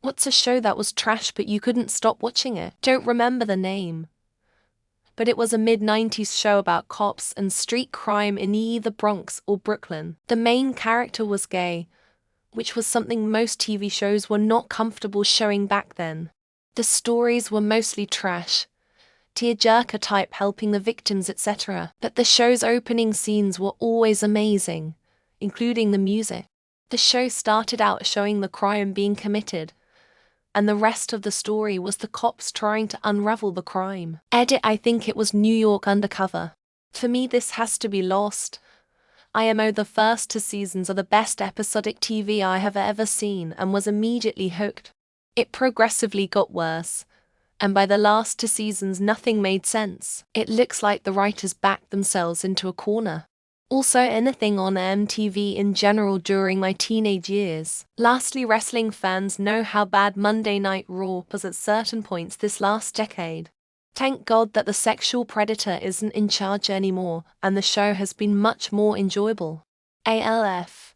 What's a show that was trash but you couldn't stop watching it? Don't remember the name. But it was a mid-90s show about cops and street crime in either Bronx or Brooklyn. The main character was gay, which was something most TV shows were not comfortable showing back then. The stories were mostly trash, tearjerker type helping the victims, etc. But the show's opening scenes were always amazing, including the music. The show started out showing the crime being committed, and the rest of the story was the cops trying to unravel the crime. I think it was New York Undercover. For me, this has to be Lost. IMO, the first 2 seasons are the best episodic TV I have ever seen and was immediately hooked. It progressively got worse, and by the last 2 seasons nothing made sense. It looks like the writers backed themselves into a corner. Also, anything on MTV in general during my teenage years. Lastly, wrestling fans know how bad Monday Night Raw was at certain points this last decade. Thank God that the sexual predator isn't in charge anymore, and the show has been much more enjoyable. ALF.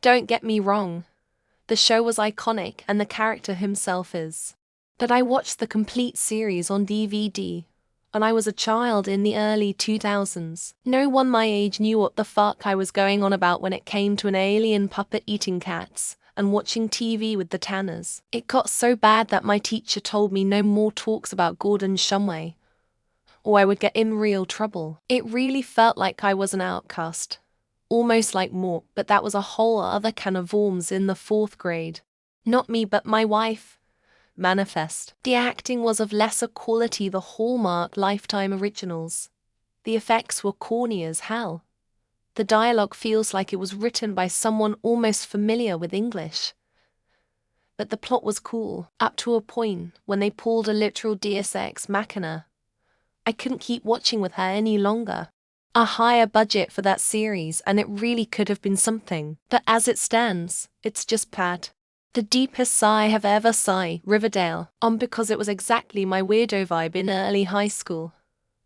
Don't get me wrong, the show was iconic and the character himself is. But I watched the complete series on DVD, and I was a child in the early 2000s. No one my age knew what the fuck I was going on about when it came to an alien puppet eating cats and watching TV with the Tanners. It got so bad that my teacher told me no more talks about Gordon Shumway, or I would get in real trouble. It really felt like I was an outcast, almost like Mork, but that was a whole other can of worms in the 4th grade. Not me, but my wife. Manifest. The acting was of lesser quality, the Hallmark Lifetime originals. The effects were corny as hell. The dialogue feels like it was written by someone almost familiar with English. But the plot was cool, up to a point when they pulled a literal Deus Ex Machina. I couldn't keep watching with her any longer. A higher budget for that series and it really could have been something, but as it stands, it's just bad. The deepest sigh I have ever sighed, Riverdale, because it was exactly my weirdo vibe in early high school.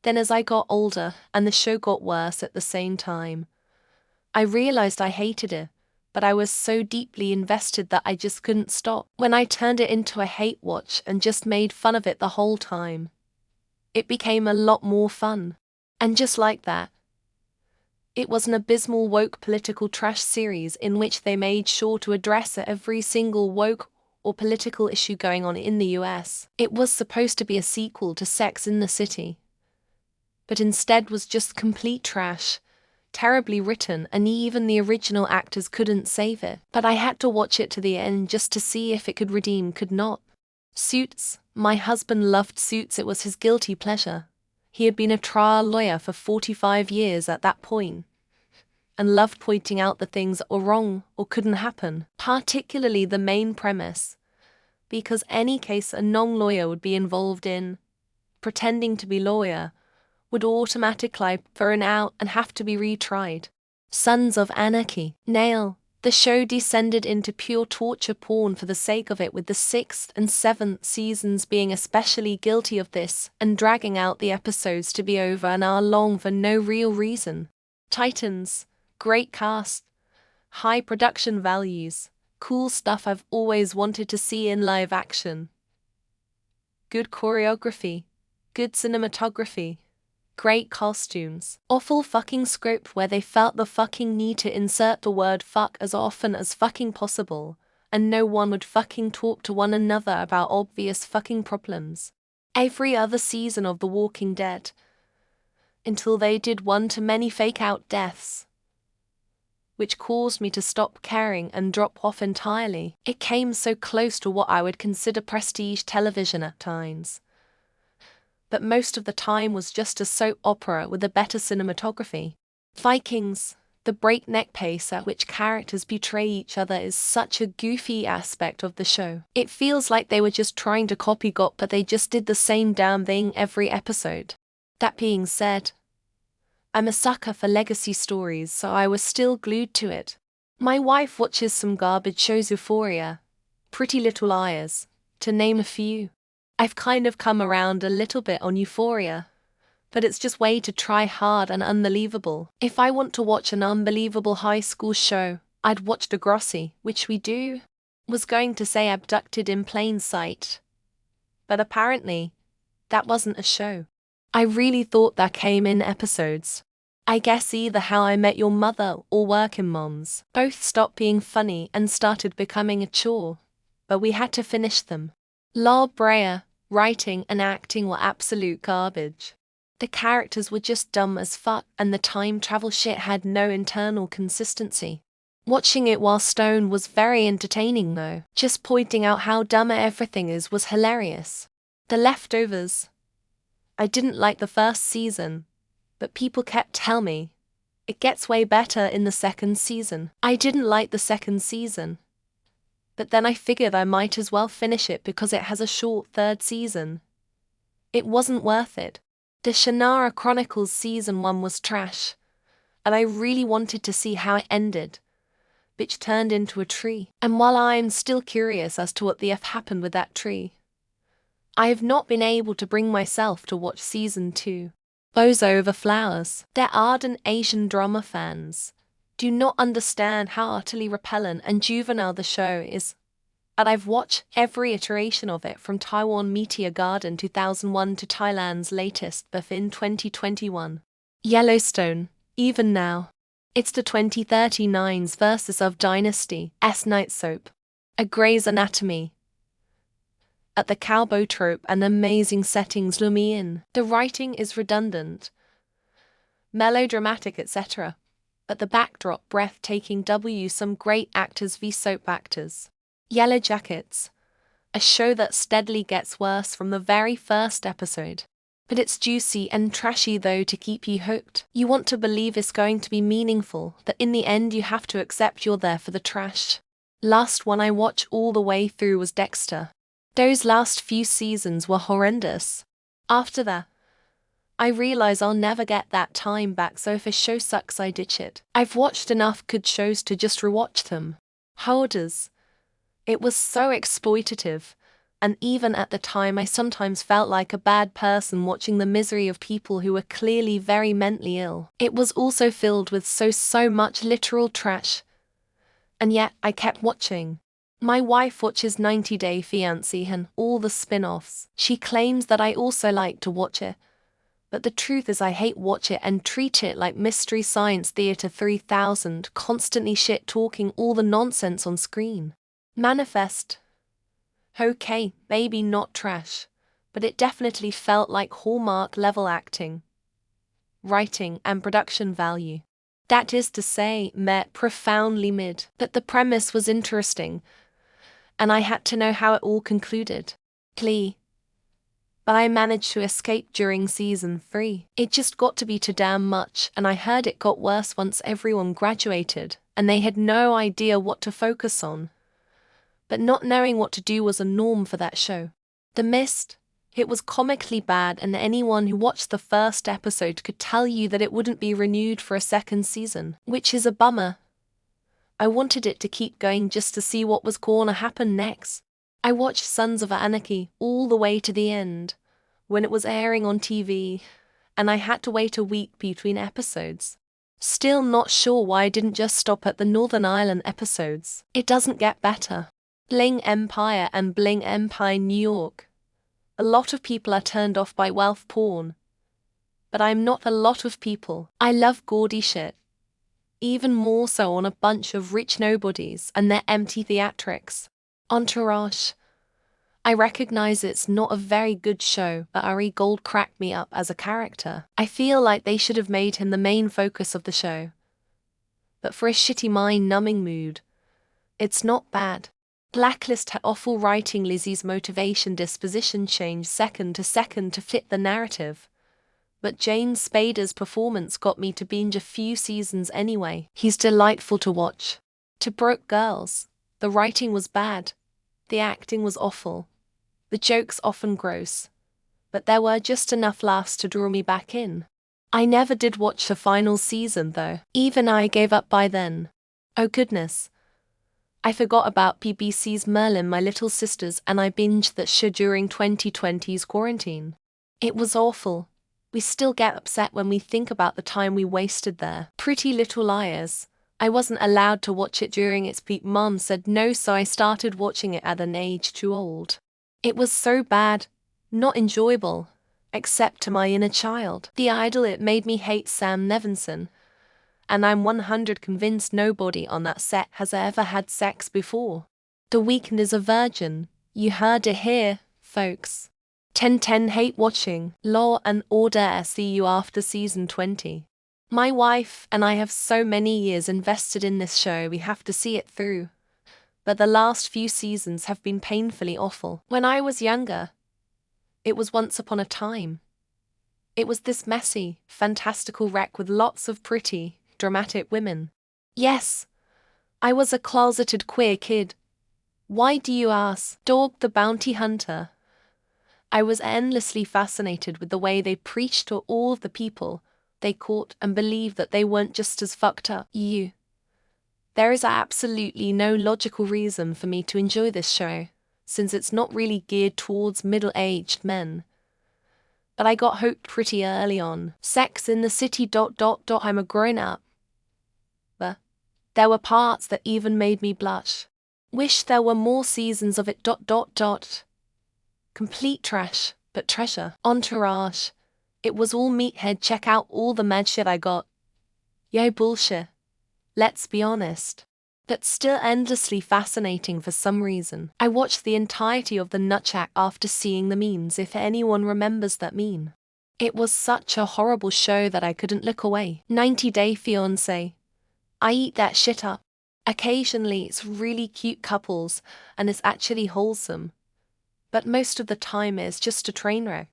Then as I got older, and the show got worse at the same time, I realized I hated it, but I was so deeply invested that I just couldn't stop. When I turned it into a hate watch and just made fun of it the whole time, it became a lot more fun. And just like that, it was an abysmal woke political trash series in which they made sure to address every single woke or political issue going on in the US. It was supposed to be a sequel to Sex and the City, but instead was just complete trash, terribly written, and even the original actors couldn't save it. But I had to watch it to the end just to see if it could redeem, could not. Suits. My husband loved Suits, it was his guilty pleasure. He had been a trial lawyer for 45 years at that point, and loved pointing out the things that were wrong or couldn't happen, particularly the main premise, because any case a non-lawyer would be involved in, pretending to be lawyer, would automatically thrown out and have to be retried. Sons of Anarchy. Nail. The show descended into pure torture porn for the sake of it, with the 6th and 7th seasons being especially guilty of this and dragging out the episodes to be over an hour long for no real reason. Titans. Great cast, high production values, cool stuff I've always wanted to see in live action. Good choreography, good cinematography, great costumes. Awful fucking script where they felt the fucking need to insert the word fuck as often as fucking possible, and no one would fucking talk to one another about obvious fucking problems. Every other season of The Walking Dead, until they did one-to-many fake-out deaths, which caused me to stop caring and drop off entirely. It came so close to what I would consider prestige television at times, but most of the time was just a soap opera with a better cinematography. Vikings. The breakneck pace at which characters betray each other is such a goofy aspect of the show. It feels like they were just trying to copy GOT, but they just did the same damn thing every episode. That being said, I'm a sucker for legacy stories, so I was still glued to it. My wife watches some garbage shows, Euphoria, Pretty Little Liars, to name a few. I've kind of come around a little bit on Euphoria, but it's just way too try hard and unbelievable. If I want to watch an unbelievable high school show, I'd watch Degrassi, which we do. Was going to say abducted in plain sight, but apparently, that wasn't a show. I really thought that came in episodes. I guess either How I Met Your Mother or Working Moms both stopped being funny and started becoming a chore, but we had to finish them. La Brea, writing and acting were absolute garbage. The characters were just dumb as fuck and the time travel shit had no internal consistency. Watching it while stoned was very entertaining though. Just pointing out how dumb everything is was hilarious. The Leftovers. I didn't like the first season, but people kept telling me it gets way better in the second season. I didn't like the second season, but then I figured I might as well finish it because it has a short third season. It wasn't worth it. The Shannara Chronicles season 1 was trash, and I really wanted to see how it ended. Bitch turned into a tree, and while I'm still curious as to what the F happened with that tree, I have not been able to bring myself to watch season 2. Bozo Over Flowers. Their ardent Asian drama fans do not understand how utterly repellent and juvenile the show is, and I've watched every iteration of it from Taiwan Meteor Garden 2001 to Thailand's latest birth in 2021. Yellowstone, even now. It's the 2039's versus of Dynasty, night soap. A Grey's Anatomy. At the cowboy trope and amazing settings lure me in. The writing is redundant, melodramatic, etc., but the backdrop breathtaking. Some great actors v soap actors. Yellow Jackets. A show that steadily gets worse from the very first episode. But it's juicy and trashy though to keep you hooked. You want to believe it's going to be meaningful, but in the end you have to accept you're there for the trash. Last one I watched all the way through was Dexter. Those last few seasons were horrendous. After that, I realize I'll never get that time back, so if a show sucks I ditch it. I've watched enough good shows to just rewatch them. Hoarders. It was so exploitative, and even at the time I sometimes felt like a bad person watching the misery of people who were clearly very mentally ill. It was also filled with so much literal trash, and yet I kept watching. My wife watches 90 Day Fiancé and all the spin-offs. She claims that I also like to watch it, but the truth is I hate watch it and treat it like Mystery Science Theater 3000, constantly shit-talking all the nonsense on screen. Manifest. Okay, maybe not trash, but it definitely felt like Hallmark-level acting, writing, and production value. That is to say, profoundly mid, but the premise was interesting, and I had to know how it all concluded. But I managed to escape during season 3. It just got to be too damn much, and I heard it got worse once everyone graduated, and they had no idea what to focus on. But not knowing what to do was a norm for that show. The Mist. It was comically bad, and anyone who watched the first episode could tell you that it wouldn't be renewed for a second season, which is a bummer. I wanted it to keep going just to see what was gonna happen next. I watched Sons of Anarchy all the way to the end, when it was airing on TV, and I had to wait a week between episodes. Still not sure why I didn't just stop at the Northern Ireland episodes. It doesn't get better. Bling Empire and Bling Empire New York. A lot of people are turned off by wealth porn, but I'm not a lot of people. I love gaudy shit. Even more so on a bunch of rich nobodies and their empty theatrics. Entourage. I recognize it's not a very good show, but Ari Gold cracked me up as a character. I feel like they should have made him the main focus of the show. But for a shitty mind-numbing mood, it's not bad. Blacklist had awful writing. Lizzie's motivation disposition changed second to fit the narrative. But James Spader's performance got me to binge a few seasons anyway. He's delightful to watch. To Broke Girls. The writing was bad. The acting was awful. The jokes often gross. But there were just enough laughs to draw me back in. I never did watch the final season though. Even I gave up by then. Oh goodness. I forgot about BBC's Merlin, My Little Sisters, and I binged that show during 2020's quarantine. It was awful. We still get upset when we think about the time we wasted there. Pretty Little Liars. I wasn't allowed to watch it during its peak. Mom said no, so I started watching it at an age too old. It was so bad, not enjoyable, except to my inner child. The Idol, it made me hate Sam Nevinson. And I'm 100 convinced nobody on that set has ever had sex before. The Weeknd is a virgin. You heard it here, folks. 1010 hate watching Law and Order. See you after season 20. My wife and I have so many years invested in this show, we have to see it through. But the last few seasons have been painfully awful. When I was younger, it was Once Upon a Time. It was this messy, fantastical wreck with lots of pretty, dramatic women. Yes, I was a closeted queer kid. Why do you ask? Dog the Bounty Hunter. I was endlessly fascinated with the way they preached to all of the people they caught and believed that they weren't just as fucked up. There is absolutely no logical reason for me to enjoy this show, since it's not really geared towards middle-aged men. But I got hooked pretty early on. Sex in the City ... I'm a grown-up. But there were parts that even made me blush. Wish there were more seasons of it ... Complete trash, but treasure. Entourage. It was all meathead. Check out all the mad shit I got. Yo, bullshit. Let's be honest. But still endlessly fascinating for some reason. I watched the entirety of the Nutsack after seeing the memes, if anyone remembers that meme. It was such a horrible show that I couldn't look away. 90 Day Fiancé. I eat that shit up. Occasionally it's really cute couples and it's actually wholesome. But most of the time it's just a train wreck.